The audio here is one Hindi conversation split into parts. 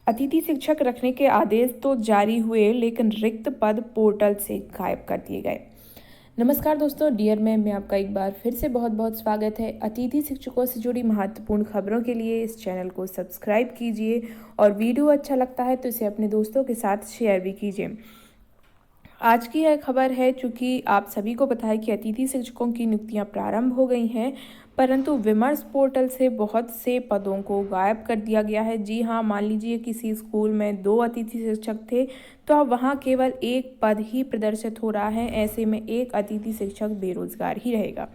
अतिथि शिक्षक रखने के आदेश तो जारी हुए, लेकिन रिक्त पद पोर्टल से गायब कर दिए गए। नमस्कार दोस्तों, डियर में आपका एक बार फिर से बहुत बहुत स्वागत है। अतिथि शिक्षकों से जुड़ी महत्वपूर्ण खबरों के लिए इस चैनल को सब्सक्राइब कीजिए और वीडियो अच्छा लगता है तो इसे अपने दोस्तों के साथ शेयर भी कीजिए। आज की यह खबर है, चूँकि आप सभी को पता है कि अतिथि शिक्षकों की नियुक्तियां प्रारंभ हो गई हैं, परंतु विमर्श पोर्टल से बहुत से पदों को गायब कर दिया गया है। जी हाँ, मान लीजिए किसी स्कूल में 2 अतिथि शिक्षक थे, तो अब वहाँ केवल 1 पद ही प्रदर्शित हो रहा है। ऐसे में एक अतिथि शिक्षक बेरोजगार ही रहेगा।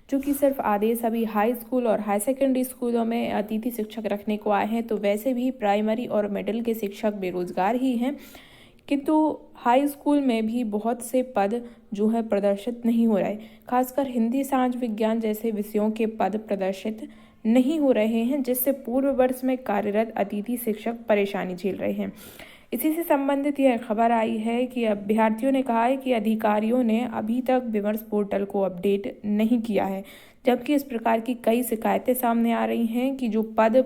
चूँकि सिर्फ आदेश अभी हाई स्कूल और हाई सेकेंडरी स्कूलों में अतिथि शिक्षक रखने को आए हैं, तो वैसे भी प्राइमरी और मिडिल के शिक्षक बेरोजगार ही हैं। किंतु हाई स्कूल में भी बहुत से पद जो है प्रदर्शित नहीं हो रहे, खासकर हिंदी, समाज विज्ञान जैसे विषयों के पद प्रदर्शित नहीं हो रहे हैं, जिससे पूर्व वर्ष में कार्यरत अतिथि शिक्षक परेशानी झेल रहे हैं। इसी से संबंधित यह खबर आई है कि अभ्यर्थियों ने कहा है कि अधिकारियों ने अभी तक विमर्श पोर्टल को अपडेट नहीं किया है, जबकि इस प्रकार की कई शिकायतें सामने आ रही हैं कि जो पद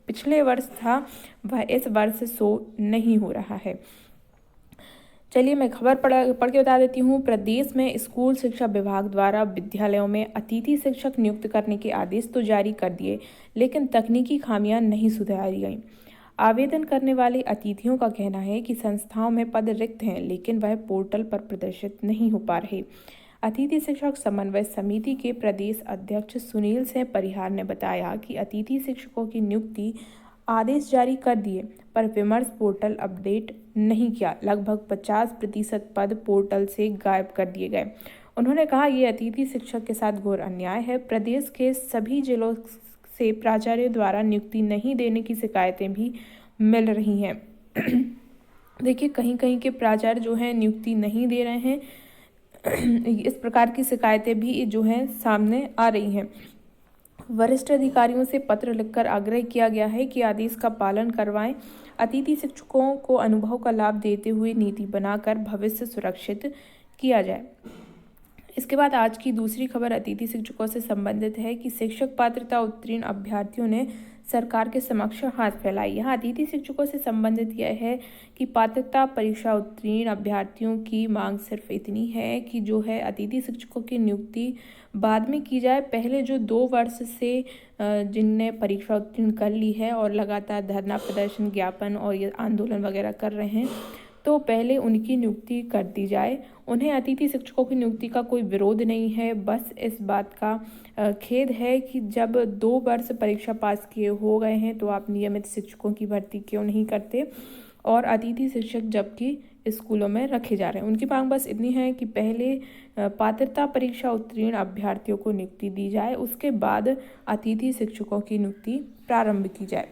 पिछले वर्ष था वह इस वर्ष शो नहीं हो रहा है। चलिए मैं खबर पढ़ के बता देती हूँ। प्रदेश में स्कूल शिक्षा विभाग द्वारा विद्यालयों में अतिथि शिक्षक नियुक्त करने के आदेश तो जारी कर दिए, लेकिन तकनीकी खामियां नहीं सुधारी गईं। आवेदन करने वाले अतिथियों का कहना है कि संस्थाओं में पद रिक्त हैं, लेकिन वह पोर्टल पर प्रदर्शित नहीं हो पा रहे। अतिथि शिक्षक समन्वय समिति के प्रदेश अध्यक्ष सुनील सिंह परिहार ने बताया कि अतिथि शिक्षकों की नियुक्ति आदेश जारी कर दिए, पर विमर्श पोर्टल अपडेट नहीं किया। लगभग 50% पद पोर्टल से गायब कर दिए गए। उन्होंने कहा, ये अतिथि शिक्षक के साथ घोर अन्याय है। प्रदेश के सभी जिलों से प्राचार्य द्वारा नियुक्ति नहीं देने की शिकायतें भी मिल रही हैं। देखिए, कहीं कहीं के प्राचार्य जो हैं नियुक्ति नहीं दे रहे हैं। इस प्रकार की शिकायतें भी जो हैं सामने आ रही हैं। वरिष्ठ अधिकारियों से पत्र लिखकर आग्रह किया गया है कि आदेश का पालन करवाएं। अतिथि शिक्षकों को अनुभव का लाभ देते हुए नीति बनाकर भविष्य सुरक्षित किया जाए। इसके बाद आज की दूसरी खबर अतिथि शिक्षकों से संबंधित है कि शिक्षक पात्रता उत्तीर्ण अभ्यर्थियों ने सरकार के समक्ष हाथ फैलाई। यहाँ अतिथि शिक्षकों से संबंधित यह है कि पात्रता परीक्षा उत्तीर्ण अभ्यर्थियों की मांग सिर्फ इतनी है कि जो है अतिथि शिक्षकों की नियुक्ति बाद में की जाए। पहले जो 2 वर्ष से जिनने परीक्षा उत्तीर्ण कर ली है और लगातार धरना प्रदर्शन, ज्ञापन और ये आंदोलन वगैरह कर रहे हैं, तो पहले उनकी नियुक्ति कर दी जाए। उन्हें अतिथि शिक्षकों की नियुक्ति का कोई विरोध नहीं है, बस इस बात का खेद है कि जब 2 वर्ष परीक्षा पास किए हो गए हैं तो आप नियमित शिक्षकों की भर्ती क्यों नहीं करते, और अतिथि शिक्षक जबकि स्कूलों में रखे जा रहे हैं। उनकी मांग बस इतनी है कि पहले पात्रता परीक्षा उत्तीर्ण अभ्यर्थियों को नियुक्ति दी जाए, उसके बाद अतिथि शिक्षकों की नियुक्ति प्रारंभ की जाए।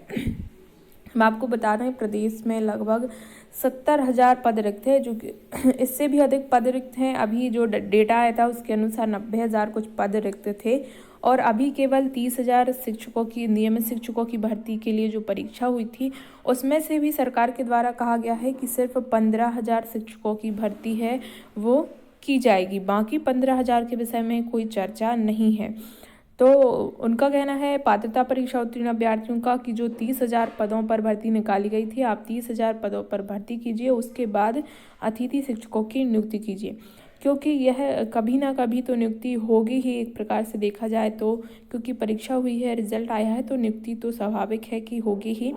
हम आपको बता रहे हैं, प्रदेश में लगभग 70,000 पद रिक्त है, जो कि इससे भी अधिक पद रिक्त हैं। अभी जो डेटा आया था उसके अनुसार 90,000 कुछ पद रिक्त थे, और अभी केवल 30,000 शिक्षकों की, नियमित शिक्षकों की भर्ती के लिए जो परीक्षा हुई थी, उसमें से भी सरकार के द्वारा कहा गया है कि सिर्फ 15,000 शिक्षकों की भर्ती है वो की जाएगी। बाकी 15,000 के विषय में कोई चर्चा नहीं है। तो उनका कहना है, पात्रता परीक्षा उत्तीर्ण अभ्यर्थियों का, कि जो 30,000 पदों पर भर्ती निकाली गई थी, आप 30,000 पदों पर भर्ती कीजिए, उसके बाद अतिथि शिक्षकों की नियुक्ति कीजिए, क्योंकि यह कभी ना कभी तो नियुक्ति होगी ही। एक प्रकार से देखा जाए तो, क्योंकि परीक्षा हुई है, रिजल्ट आया है, तो नियुक्ति तो स्वाभाविक है कि होगी ही।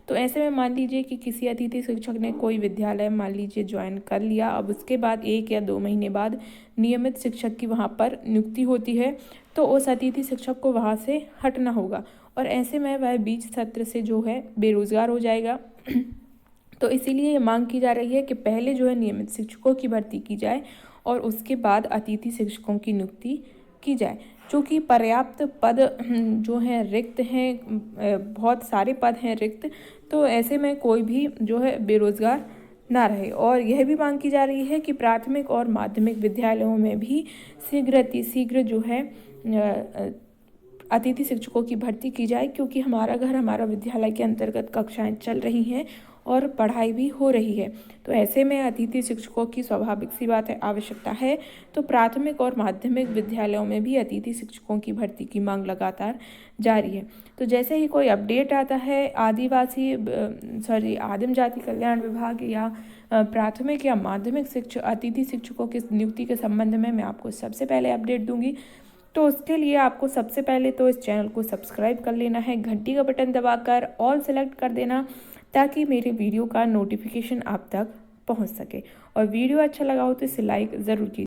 तो ऐसे में मान लीजिए कि किसी अतिथि शिक्षक ने कोई विद्यालय मान लीजिए ज्वाइन कर लिया, अब उसके बाद 1 या 2 महीने बाद नियमित शिक्षक की वहाँ पर नियुक्ति होती है, तो उस अतिथि शिक्षक को वहाँ से हटना होगा, और ऐसे में वह बीच सत्र से जो है बेरोजगार हो जाएगा। तो इसीलिए ये मांग की जा रही है कि पहले जो है नियमित शिक्षकों की भर्ती की जाए और उसके बाद अतिथि शिक्षकों की नियुक्ति की जाए। चूँकि पर्याप्त पद जो हैं रिक्त हैं, बहुत सारे पद हैं रिक्त, तो ऐसे में कोई भी जो है बेरोजगार ना रहे। और यह भी मांग की जा रही है कि प्राथमिक और माध्यमिक विद्यालयों में भी शीघ्र जो है अतिथि शिक्षकों की भर्ती की जाए, क्योंकि हमारा घर हमारा विद्यालय के अंतर्गत कक्षाएं चल रही हैं और पढ़ाई भी हो रही है। तो ऐसे में अतिथि शिक्षकों की स्वाभाविक सी बात है, आवश्यकता है। तो प्राथमिक और माध्यमिक विद्यालयों में भी अतिथि शिक्षकों की भर्ती की मांग लगातार जारी है। तो जैसे ही कोई अपडेट आता है आदिम जाति कल्याण विभाग या प्राथमिक या माध्यमिक अतिथि शिक्षकों की नियुक्ति के संबंध में मैं आपको सबसे पहले अपडेट दूंगी। तो उसके लिए आपको सबसे पहले तो इस चैनल को सब्सक्राइब कर लेना है, घंटी का बटन दबाकर ऑल सेलेक्ट कर देना, ताकि मेरे वीडियो का नोटिफिकेशन आप तक पहुंच सके। और वीडियो अच्छा लगा हो तो इसे लाइक ज़रूर कीजिए।